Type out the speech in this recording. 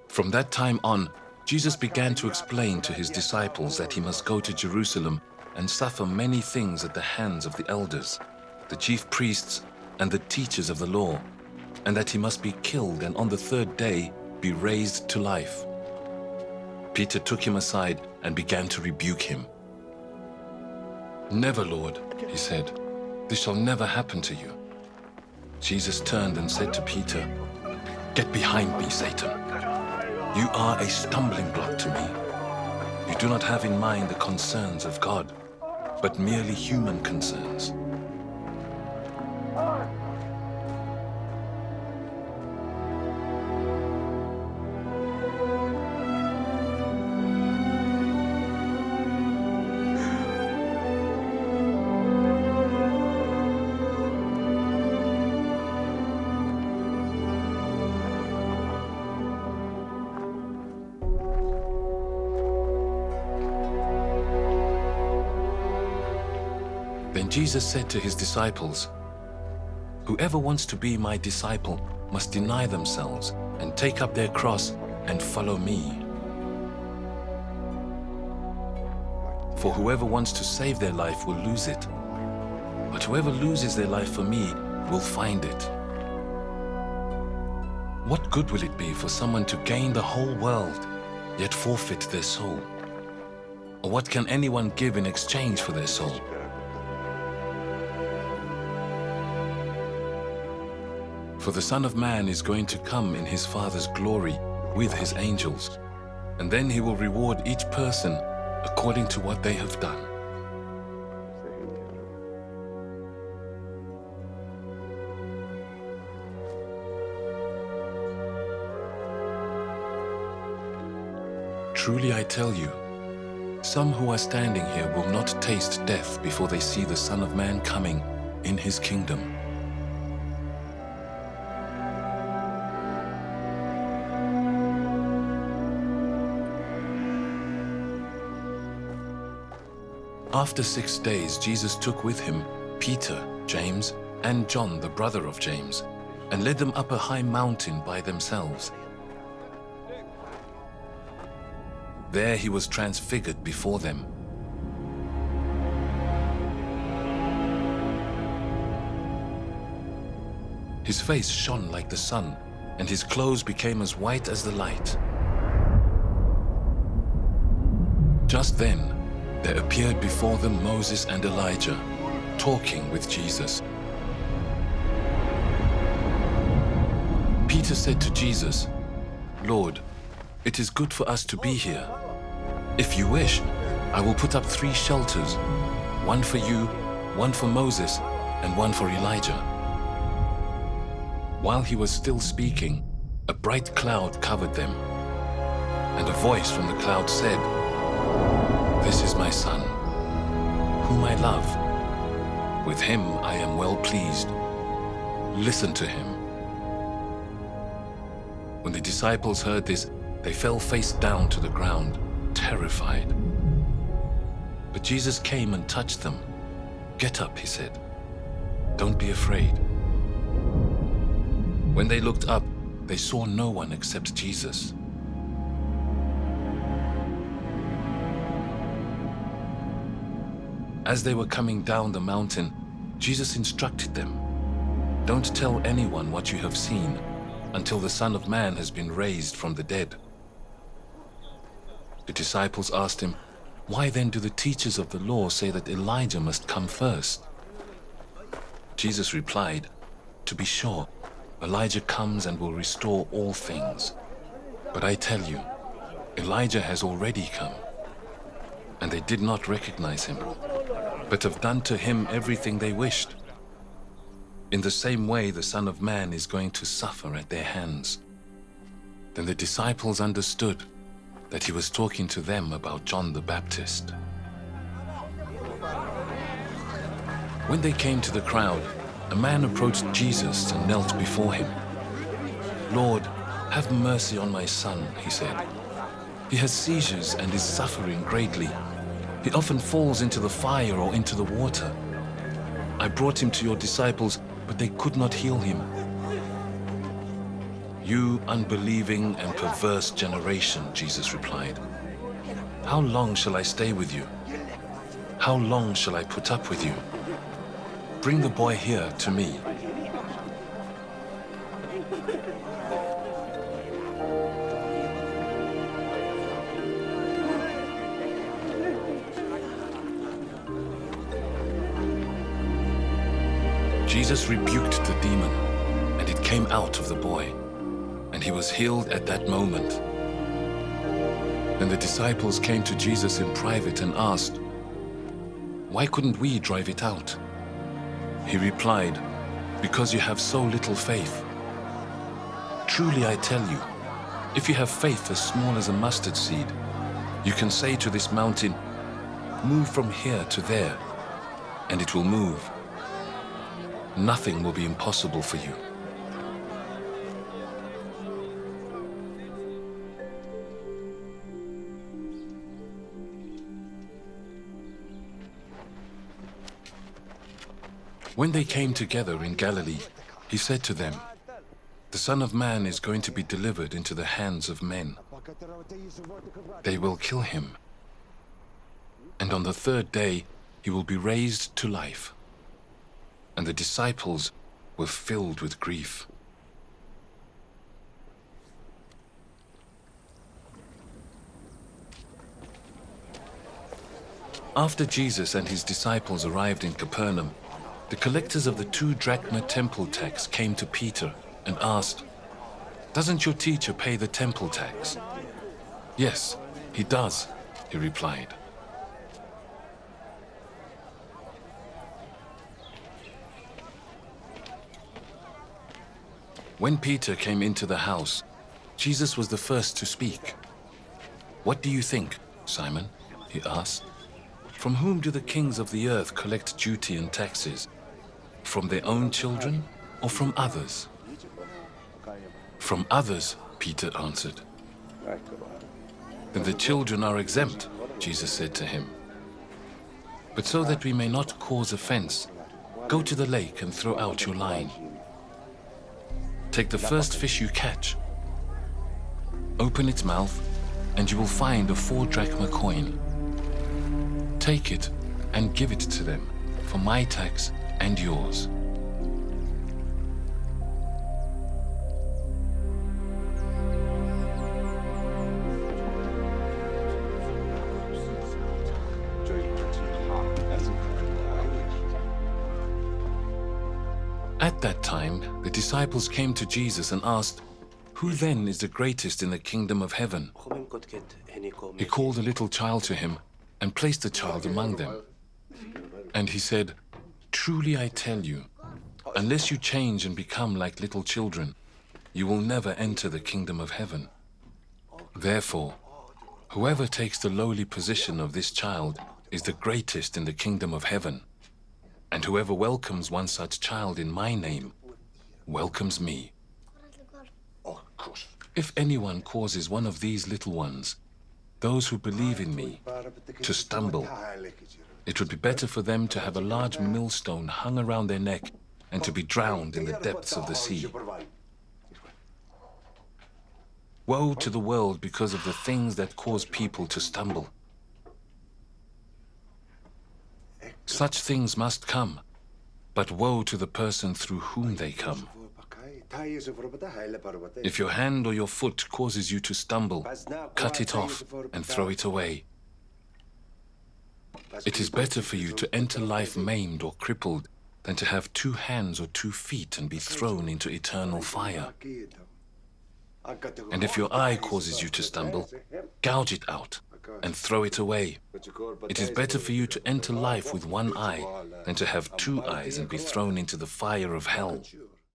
From that time on, Jesus began to explain to his disciples that he must go to Jerusalem and suffer many things at the hands of the elders, the chief priests, and the teachers of the law, and that he must be killed and on the third day be raised to life. Peter took him aside and began to rebuke him. "Never, Lord," he said. "This shall never happen to you." Jesus turned and said to Peter, "Get behind me, Satan. You are a stumbling block to me. You do not have in mind the concerns of God, but merely human concerns." Then Jesus said to his disciples, "Whoever wants to be my disciple must deny themselves and take up their cross and follow me. For whoever wants to save their life will lose it, but whoever loses their life for me will find it. What good will it be for someone to gain the whole world, yet forfeit their soul? Or what can anyone give in exchange for their soul? For the Son of Man is going to come in his Father's glory with his angels, and then he will reward each person according to what they have done." Truly I tell you, some who are standing here will not taste death before they see the Son of Man coming in his kingdom. After 6 days, Jesus took with him Peter, James, and John, the brother of James, and led them up a high mountain by themselves. There he was transfigured before them. His face shone like the sun, and his clothes became as white as the light. Just then, there appeared before them Moses and Elijah, talking with Jesus. Peter said to Jesus, "Lord, it is good for us to be here. If you wish, I will put up 3 shelters, one for you, one for Moses, and one for Elijah." While he was still speaking, a bright cloud covered them, and a voice from the cloud said, "This is my Son, whom I love. With him I am well pleased. Listen to him." When the disciples heard this, they fell face down to the ground, terrified. But Jesus came and touched them. "Get up," he said. "Don't be afraid." When they looked up, they saw no one except Jesus. As they were coming down the mountain, Jesus instructed them, "Don't tell anyone what you have seen until the Son of Man has been raised from the dead." The disciples asked him, "Why then do the teachers of the law say that Elijah must come first?" Jesus replied, "To be sure, Elijah comes and will restore all things. But I tell you, Elijah has already come, and they did not recognize him, but have done to him everything they wished. In the same way, the Son of Man is going to suffer at their hands." Then the disciples understood that he was talking to them about John the Baptist. When they came to the crowd, a man approached Jesus and knelt before him. "Lord, have mercy on my son," he said. "He has seizures and is suffering greatly. He often falls into the fire or into the water. I brought him to your disciples, but they could not heal him." You unbelieving and perverse generation, Jesus replied. How long shall I stay with you? How long shall I put up with you? Bring the boy here to me. Jesus rebuked the demon, and it came out of the boy, and he was healed at that moment. Then the disciples came to Jesus in private and asked, "Why couldn't we drive it out?" He replied, "Because you have so little faith. Truly I tell you, if you have faith as small as a mustard seed, you can say to this mountain, 'Move from here to there,' and it will move. Nothing will be impossible for you." When they came together in Galilee, he said to them, "The Son of Man is going to be delivered into the hands of men. They will kill him, and on the third day he will be raised to life." And the disciples were filled with grief. After Jesus and his disciples arrived in Capernaum, the collectors of the 2 drachma temple tax came to Peter and asked, "Doesn't your teacher pay the temple tax?" "Yes, he does," he replied. When Peter came into the house, Jesus was the first to speak. "What do you think, Simon?" he asked. "From whom do the kings of the earth collect duty and taxes? From their own children or from others?" "From others," Peter answered. "Then the children are exempt," Jesus said to him. "But so that we may not cause offense, go to the lake and throw out your line. Take the first fish you catch. Open its mouth, and you will find a 4 drachma coin. Take it and give it to them for my tax and yours." At that time, the disciples came to Jesus and asked, "Who then is the greatest in the kingdom of heaven?" He called a little child to him and placed the child among them. And he said, "Truly I tell you, unless you change and become like little children, you will never enter the kingdom of heaven. Therefore, whoever takes the lowly position of this child is the greatest in the kingdom of heaven. And whoever welcomes one such child in my name welcomes me. If anyone causes one of these little ones, those who believe in me, to stumble, it would be better for them to have a large millstone hung around their neck and to be drowned in the depths of the sea. Woe to the world because of the things that cause people to stumble. Such things must come, but woe to the person through whom they come. If your hand or your foot causes you to stumble, cut it off and throw it away. It is better for you to enter life maimed or crippled than to have 2 hands or 2 feet and be thrown into eternal fire. And if your eye causes you to stumble, gouge it out and throw it away. It is better for you to enter life with 1 eye than to have 2 eyes and be thrown into the fire of hell.